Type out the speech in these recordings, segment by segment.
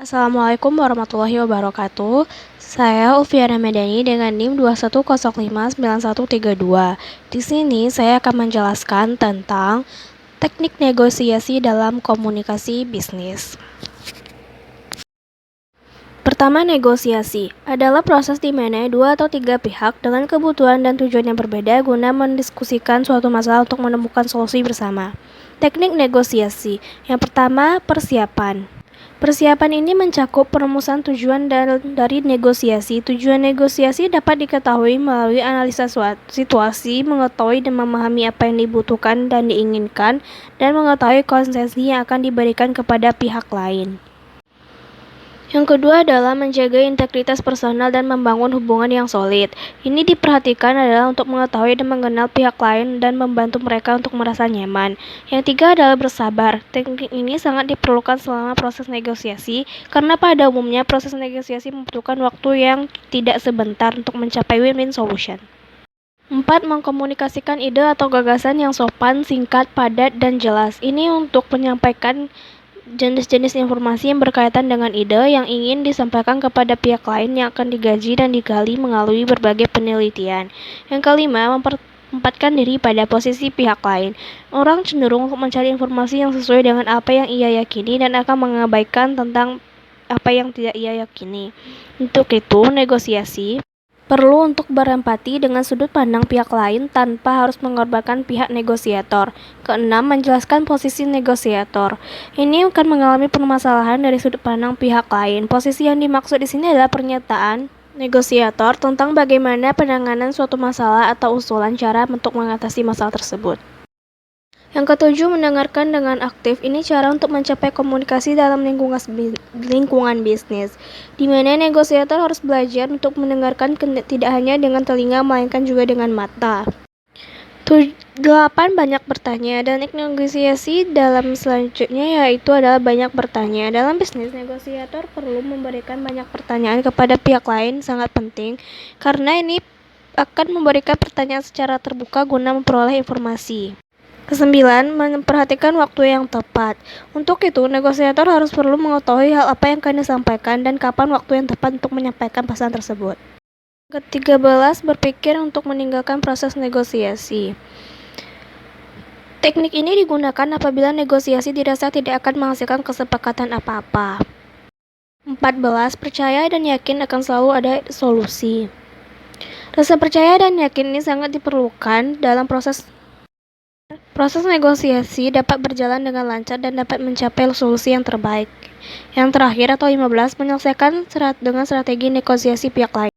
Assalamualaikum warahmatullahi wabarakatuh. Saya Ulfiana Medani dengan NIM 210591132. Di sini saya akan menjelaskan tentang teknik negosiasi dalam komunikasi bisnis. Pertama, negosiasi adalah proses di mana dua atau tiga pihak dengan kebutuhan dan tujuan yang berbeda guna mendiskusikan suatu masalah untuk menemukan solusi bersama. Teknik negosiasi. Yang pertama, persiapan. Persiapan ini mencakup perumusan tujuan dari negosiasi. Tujuan negosiasi dapat diketahui melalui analisa situasi, mengetahui dan memahami apa yang dibutuhkan dan diinginkan, dan mengetahui konsesi yang akan diberikan kepada pihak lain. Yang kedua adalah menjaga integritas personal dan membangun hubungan yang solid. Ini diperhatikan adalah untuk mengetahui dan mengenal pihak lain dan membantu mereka untuk merasa nyaman. Yang tiga adalah bersabar. Teknik ini sangat diperlukan selama proses negosiasi, karena pada umumnya proses negosiasi membutuhkan waktu yang tidak sebentar untuk mencapai win-win solution. 4. Mengkomunikasikan ide atau gagasan yang sopan, singkat, padat, dan jelas. Ini untuk menyampaikan jenis-jenis informasi yang berkaitan dengan ide yang ingin disampaikan kepada pihak lain yang akan digaji dan digali melalui berbagai penelitian. Yang kelima, memperempatkan diri pada posisi pihak lain. Orang cenderung untuk mencari informasi yang sesuai dengan apa yang ia yakini dan akan mengabaikan tentang apa yang tidak ia yakini. Untuk itu, negosiasi perlu untuk berempati dengan sudut pandang pihak lain tanpa harus mengorbankan pihak negosiator. Keenam, menjelaskan posisi negosiator. Ini akan mengalami permasalahan dari sudut pandang pihak lain. Posisi yang dimaksud di sini adalah pernyataan negosiator tentang bagaimana penanganan suatu masalah atau usulan cara untuk mengatasi masalah tersebut. Yang ketujuh, mendengarkan dengan aktif. Ini cara untuk mencapai komunikasi dalam lingkungan bisnis, di mana negosiator harus belajar untuk mendengarkan tidak hanya dengan telinga, melainkan juga dengan mata. 8. Banyak bertanya. Dan negosiasi dalam selanjutnya yaitu adalah banyak bertanya. Dalam bisnis, negosiator perlu memberikan banyak pertanyaan kepada pihak lain, sangat penting, karena ini akan memberikan pertanyaan secara terbuka guna memperoleh informasi. Kesembilan, memperhatikan waktu yang tepat. Untuk itu, negosiator harus perlu mengetahui hal apa yang akan disampaikan dan kapan waktu yang tepat untuk menyampaikan pesan tersebut. Ke-13, berpikir untuk meninggalkan proses negosiasi. Teknik ini digunakan apabila negosiasi dirasa tidak akan menghasilkan kesepakatan apa-apa. 14, percaya dan yakin akan selalu ada solusi. Rasa percaya dan yakin ini sangat diperlukan dalam proses negosiasi dapat berjalan dengan lancar dan dapat mencapai solusi yang terbaik. Yang terakhir atau 15, menyelesaikan dengan strategi negosiasi pihak lain.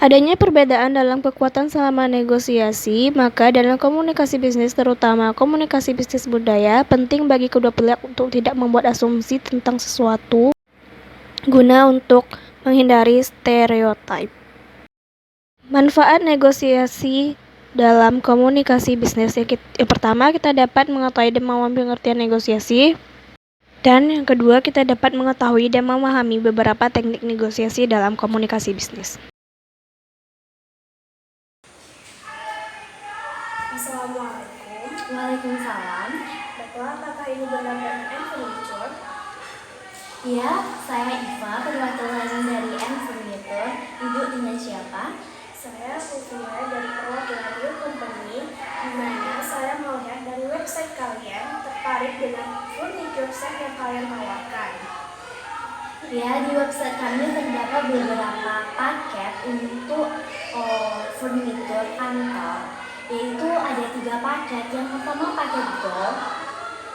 Adanya perbedaan dalam kekuatan selama negosiasi, maka dalam komunikasi bisnis, terutama komunikasi bisnis budaya, penting bagi kedua pihak untuk tidak membuat asumsi tentang sesuatu guna untuk menghindari stereotip. Manfaat negosiasi dalam komunikasi bisnis. Yang pertama, kita dapat mengetahui dan memahami pengertian negosiasi. Dan yang kedua, kita dapat mengetahui dan memahami beberapa teknik negosiasi dalam komunikasi bisnis. Assalamualaikum. Waalaikumsalam. Baiklah, apakah ini benar dengan Furniture? Iya, saya Iva, perwakilan dari Furniture. Ibu dengan siapa? Saya Sylvia dari perwakilan Your Company, di mana saya melihat dari website kalian tertarik dengan furniture set yang kalian tawarkan. Ya, di website kami terdapat beberapa paket untuk furniture kantor. Yaitu ada 3 paket. Yang pertama paket gold,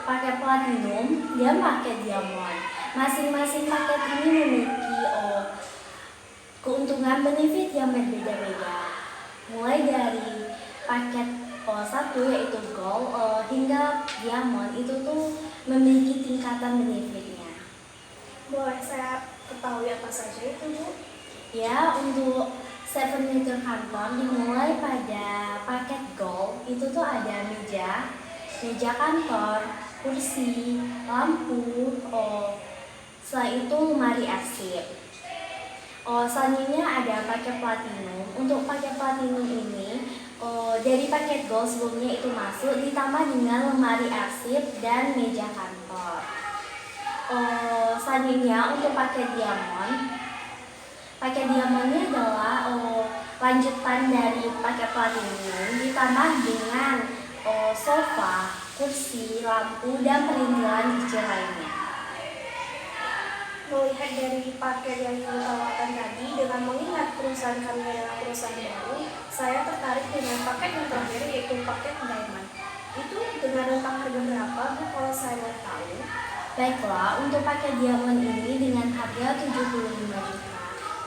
paket platinum, dan paket diamond. Masing-masing paket ini memiliki keuntungan benefit yang berbeda-beda. Mulai dari paket 1 yaitu gold hingga diamond itu tuh memiliki tingkatan benefitnya. Boleh saya ketahui apa saja itu, Bu? Ya, untuk set furniture kantor dimulai pada paket gold itu tuh ada meja kantor, kursi, lampu, setelah itu lemari arsip. Selanjutnya ada paket platinum. Untuk paket platinum ini dari paket gold sebelumnya itu masuk ditambah dengan lemari arsip dan meja kantor. Selanjutnya untuk paket diamond ini adalah lanjutan dari paket platinum ditambah dengan sofa, kursi, lampu, dan perintilan kecil lainnya. Melihat dari paket yang ibu tawarkan tadi, dengan mengingat perusahaan kami adalah perusahaan baru, saya tertarik dengan paket yang terakhir, yaitu paket diamond. Itu dengan rentang harga berapa, Bu, kalau saya mau tahu? Baiklah, untuk paket diamond ini dengan harga 75 juta.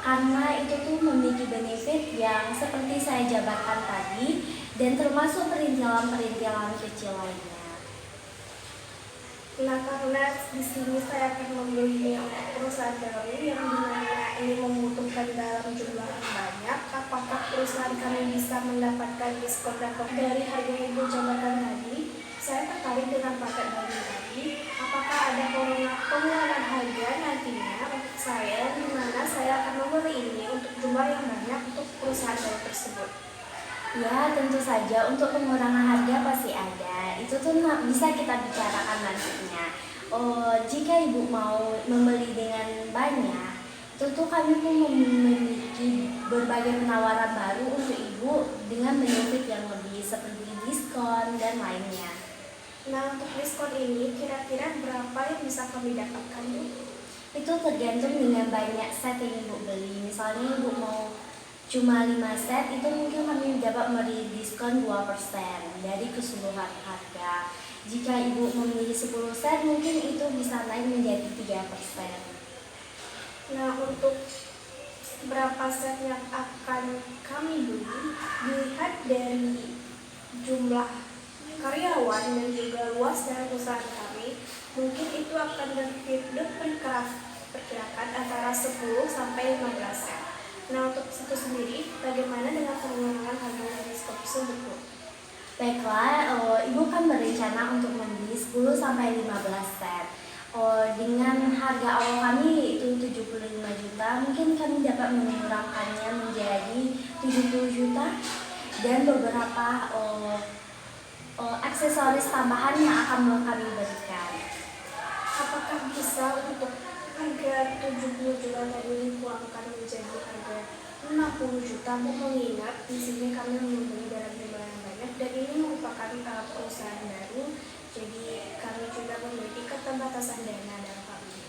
Karena itu tuh memiliki benefit yang seperti saya jabarkan tadi dan termasuk perintilan-perintilan kecil lainnya. Nah, karena di sini saya akan membeli untuk perusahaan baru yang dimana ini membutuhkan dalam jumlah yang banyak, apakah perusahaan kami bisa mendapatkan diskon dari harga yang ibu jabarkan tadi? Saya tertarik dengan paket baru tadi. Apakah ada pengurangan harga nantinya untuk saya, di mana saya akan membeli ini untuk jumlah yang banyak untuk perusahaan baru tersebut? Ya, tentu saja untuk pengurangan harga pasti ada. Itu tuh bisa kita bicarakan nantinya. Jika ibu mau membeli dengan banyak, itu tuh kami pun memiliki berbagai penawaran baru untuk ibu dengan benefit yang lebih seperti diskon dan lainnya. Nah, untuk diskon ini kira-kira berapa yang bisa kami dapatkan, Bu? Itu tergantung dengan banyak set yang ibu beli. Misalnya ibu mau cuma 5 set, itu mungkin kami dapat memberi diskon 2% dari keseluruhan harga. Jika ibu memilih 10 set, mungkin itu bisa naik menjadi 3%. Nah, untuk berapa set yang akan kami beli, dilihat dari jumlah karyawan dan juga luas dari perusahaan kami, mungkin itu akan diperkirakan antara 10 sampai 15 set. Nah, untuk itu sendiri, bagaimana dengan pengurangan harga diskon tersebut, Bu? Baiklah, ibu kan berencana untuk membeli 10 sampai 15 set. Dengan harga awal kami itu 75 juta, mungkin kami dapat mengurangkannya menjadi 70 juta dan beberapa aksesoris tambahan yang akan kami berikan. Apakah bisa untuk harga 70 juta tadi dikuangkan menjadi harga 60 juta, Bu, mengingat di sini kami membeli dalam jumlah yang banyak dan ini merupakan perusahaan baru, jadi kami juga memiliki keterbatasan dana dalam hal ini.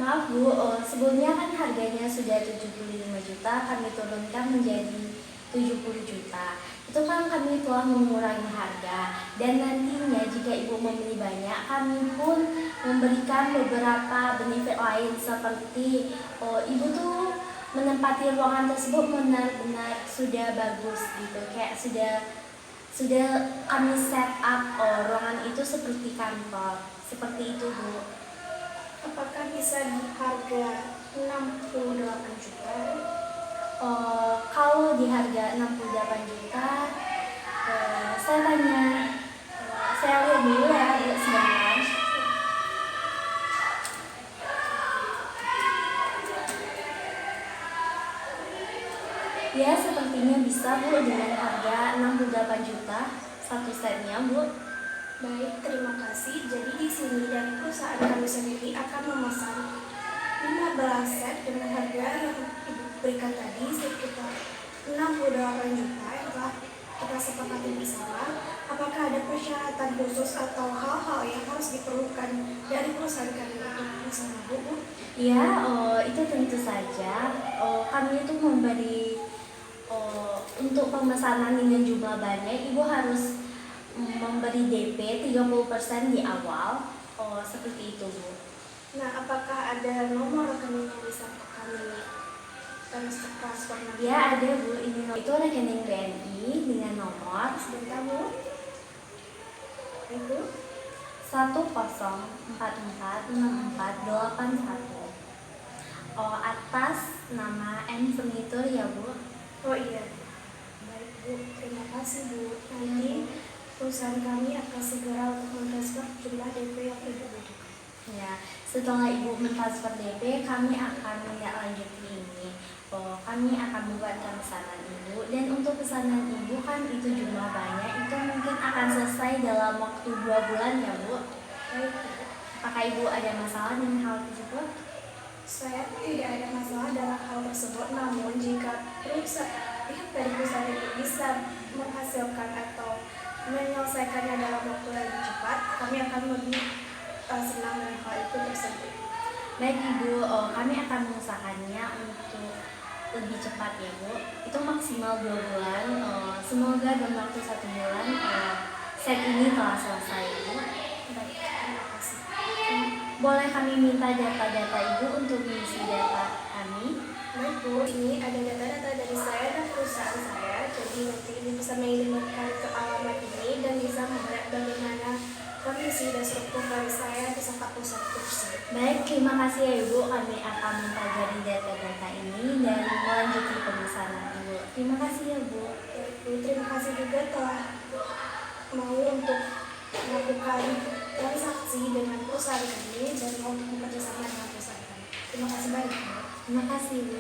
Maaf Bu, sebelumnya kan harganya sudah 75 juta, kami turunkan menjadi 70 juta. Itu kan kami telah mengurangi harga dan nantinya jika ibu membeli banyak, kami pun memberikan beberapa benefit lain seperti ibu tuh menempati ruangan tersebut benar-benar sudah bagus gitu, kayak sudah kami set up ruangan itu seperti kantor, seperti itu Bu. Apakah bisa di harga 68 juta? Kalau di harga 68 juta, saya lihat dulu ya sebentar. Ya, sepertinya bisa Bu dengan harga 68 juta satu setnya Bu. Baik, terima kasih. Jadi di sini dari perusahaan kami sendiri akan memesan 15 set dengan harga yang ibu berikan tadi sekitar 68 juta yang telah kita sepakati bersama. Apakah ada persyaratan khusus atau hal-hal yang harus diperlukan dari perusahaan kami untuk bersama, Bu? Ya, itu tentu saja. Kami itu memberi untuk pemesanan dengan jumlah banyak, ibu harus memberi DP 30% di awal. Seperti itu Bu. Nah, apakah ada nomor rekening yang bisa kami transfer nanti? Ya ada Bu, ini itu rekening BNI dengan nomor Sebentar, Bu. Itu 10446481 atas nama N Furniture ya Bu. Oh iya. Baik, Bu. Terima kasih, Bu. Nanti perusahaan kami akan segera untuk mentransfer jumlah DP yang ibu butuhkan. Ya, setelah ibu mentransfer DP, kami akan menindaklanjuti ini. Kami akan membuatkan pesanan ibu, dan untuk pesanan ibu kan itu jumlah banyak, itu mungkin akan selesai dalam waktu 2 bulan ya Bu. Baik, Bu. Apakah Ibu ada masalah dengan hal tersebut? Saya tidak ada masalah dalam hal tersebut, namun jika pihak dari perusahaan itu bisa menghasilkan atau menyelesaikannya dalam waktu yang lebih cepat, kami akan lebih senang dengan hal itu tersebut. Baik Ibu, kami akan mengusahakannya untuk lebih cepat ya Bu. Itu maksimal 2 bulan. Semoga dalam waktu 1 bulan set ini telah selesai Ibu. Baik, terima kasih. Boleh kami minta data-data Ibu untuk mengisi data kami? Baik Bu, ini ada data-data dari saya dan perusahaan saya, jadi nanti Ibu bisa mengirimkan ke alamat ini dan bisa melihat bagaimana kondisi dan struktur dari saya beserta perusahaan tersebut. Baik, terima kasih ya Ibu. Kami akan mempelajari data-data ini dan melanjutkan pemesanan Ibu. Terima kasih ya Bu. Baik Bu, terima kasih juga telah mau untuk melakukan transaksi dengan perusahaan kami dan mau bekerjasama dengan perusahaan kami. Terima kasih banyak Bu. Terima kasih Bu.